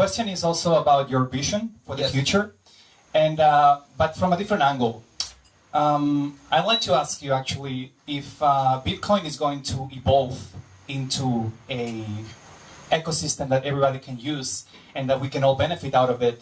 question is also about your vision for the future, and but from a different angle. I'd like to ask you actually if Bitcoin is going to evolve into a ecosystem that everybody can use and that we can all benefit out of it.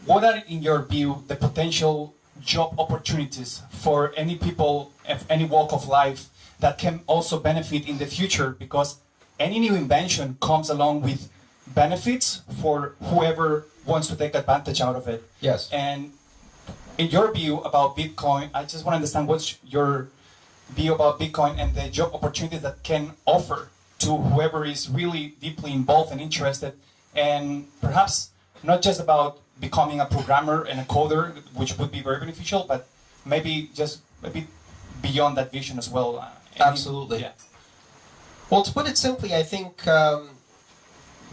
What are, in your view, the potential job opportunities for any people of any walk of life that can also benefit in the future? Because any new invention comes along with benefits for whoever wants to take advantage out of it. Yes. And in your view about Bitcoin, I just want to understand what's your view about Bitcoin and the job opportunities that can offer to whoever is really deeply involved and interested, and perhaps not just about becoming a programmer and a coder, which would be very beneficial, but maybe just a bit beyond that vision as well. Absolutely. Yeah. Well, to put it simply, I think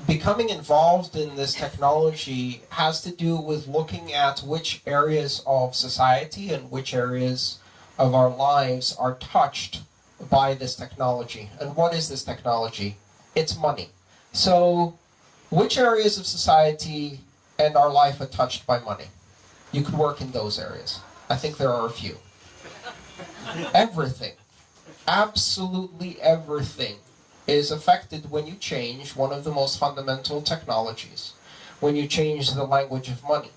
becoming involved in this technology has to do with looking at which areas of society and which areas of our lives are touched by this technology. And what is this technology? It's money. So which areas of society and our life are touched by money? You could work in those areas. I think there are a few. Everything, absolutely everything, is affected when you change one of the most fundamental technologies, when you change the language of money.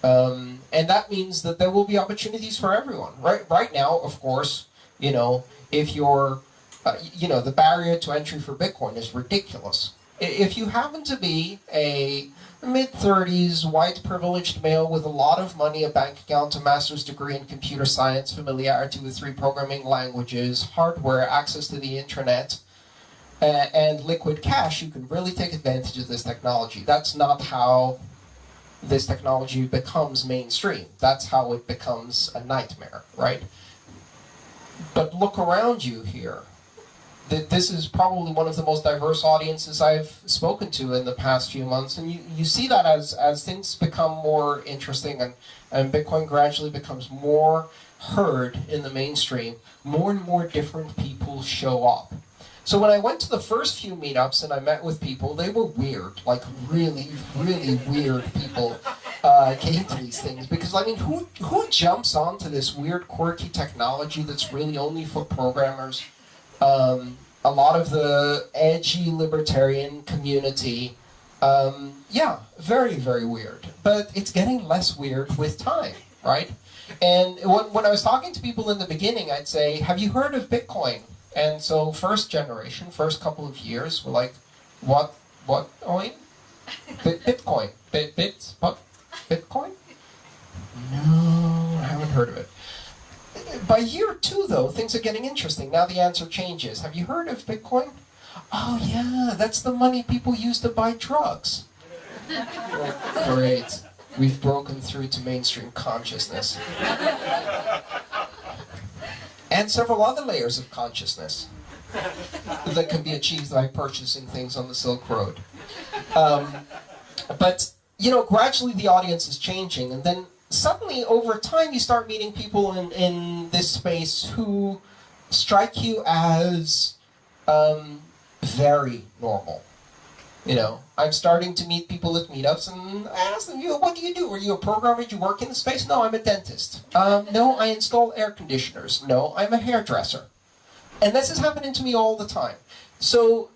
And that means that there will be opportunities for everyone. Right now, of course, you know, if you're, the barrier to entry for Bitcoin is ridiculous. If you happen to be a mid-30s, white privileged male with a lot of money, a bank account, a master's degree in computer science, familiarity with 3 programming languages, hardware, access to the internet, and liquid cash, you can really take advantage of this technology. That's not how this technology becomes mainstream. That's how it becomes a nightmare, right? But look around you here. This is probably one of the most diverse audiences I've spoken to in the past few months, and you see that as things become more interesting and Bitcoin gradually becomes more heard in the mainstream, more and more different people show up. So when I went to the first few meetups and I met with people, they were weird, like really, really weird people came to these things. Because, I mean, who jumps onto this weird, quirky technology that's really only for programmers? A lot of the edgy libertarian community, yeah, very, very weird. But it's getting less weird with time, right? And when I was talking to people in the beginning, I'd say, have you heard of Bitcoin? And so first generation, first couple of years, were like, what coin? Bitcoin. Bitcoin? No, I haven't heard of it. By year 2, though, things are getting interesting. Now the answer changes. Have you heard of Bitcoin? Oh, yeah, that's the money people use to buy drugs. Great. We've broken through to mainstream consciousness. And several other layers of consciousness that can be achieved by purchasing things on the Silk Road. But, you know, gradually the audience is changing, and then suddenly, over time, you start meeting people in this space who strike you as very normal. You know, I'm starting to meet people at meetups, and I ask them, what do you do? Are you a programmer? Do you work in the space? No, I'm a dentist. No, I install air conditioners. No, I'm a hairdresser. And this is happening to me all the time. So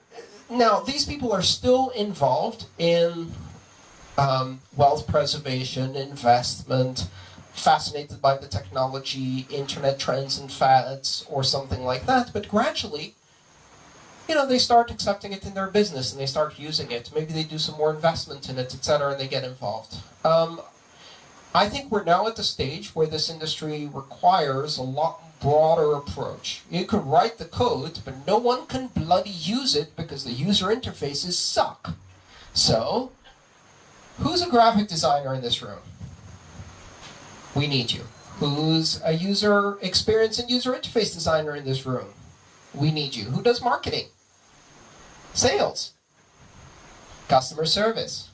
now, these people are still involved in wealth preservation, investment, fascinated by the technology, internet trends and fads, or something like that. But gradually, you know, they start accepting it in their business and they start using it. Maybe they do some more investment in it, etc., and they get involved. I think we're now at the stage where this industry requires a lot broader approach. You can write the code, but no one can bloody use it because the user interfaces suck. So, who's a graphic designer in this room? We need you. Who's a user experience and user interface designer in this room? We need you. Who does marketing? Sales. Customer service.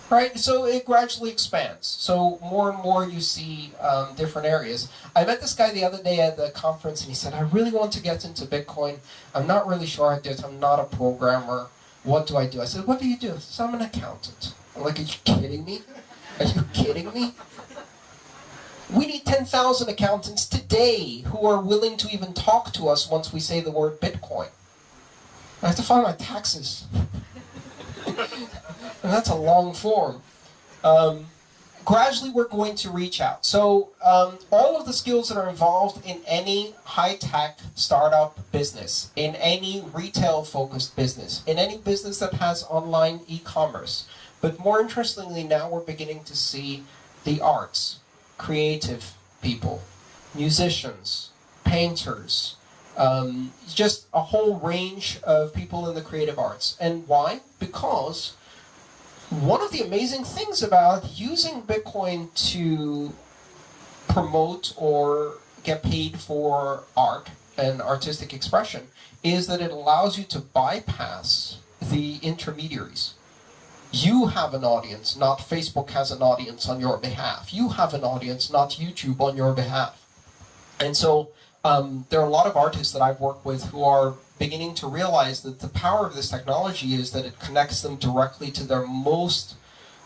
Right? So it gradually expands. So more and more you see different areas. I met this guy the other day at the conference and he said, I really want to get into Bitcoin. I'm not really sure I did. I'm not a programmer. what do I do? I said, what do you do? I said, I'm an accountant. I'm like, are you kidding me? Are you kidding me? We need 10,000 accountants today who are willing to even talk to us once we say the word Bitcoin. I have to file my taxes. And that's a long form. Gradually, we're going to reach out. So all of the skills that are involved in any high-tech startup business, in any retail-focused business, in any business that has online e-commerce. But more interestingly, now we're beginning to see the arts, creative people, musicians, painters, just a whole range of people in the creative arts. And why? Because one of the amazing things about using Bitcoin to promote or get paid for art and artistic expression is that it allows you to bypass the intermediaries. You have an audience, not Facebook has an audience on your behalf. You have an audience, not YouTube on your behalf. And so there are a lot of artists that I've worked with who are beginning to realize that the power of this technology is that it connects them directly to their most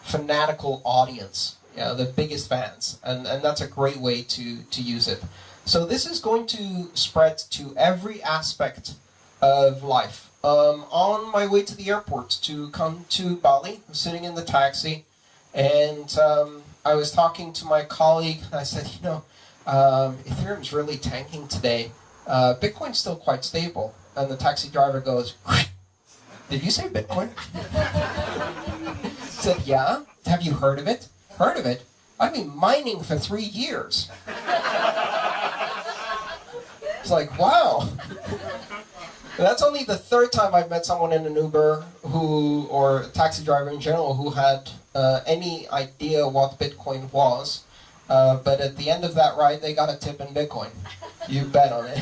fanatical audience, the biggest fans. And that's a great way to use it. So this is going to spread to every aspect of life. On my way to the airport to come to Bali, I'm sitting in the taxi, and I was talking to my colleague, and I said, Ethereum's really tanking today. Bitcoin's still quite stable. And the taxi driver goes, did you say Bitcoin? I said, yeah. Have you heard of it? Heard of it? I've been mining for 3 years. It's like, wow. That's only the third time I've met someone in an Uber or a taxi driver in general who had any idea what Bitcoin was. But at the end of that ride, they got a tip in Bitcoin. You bet on it.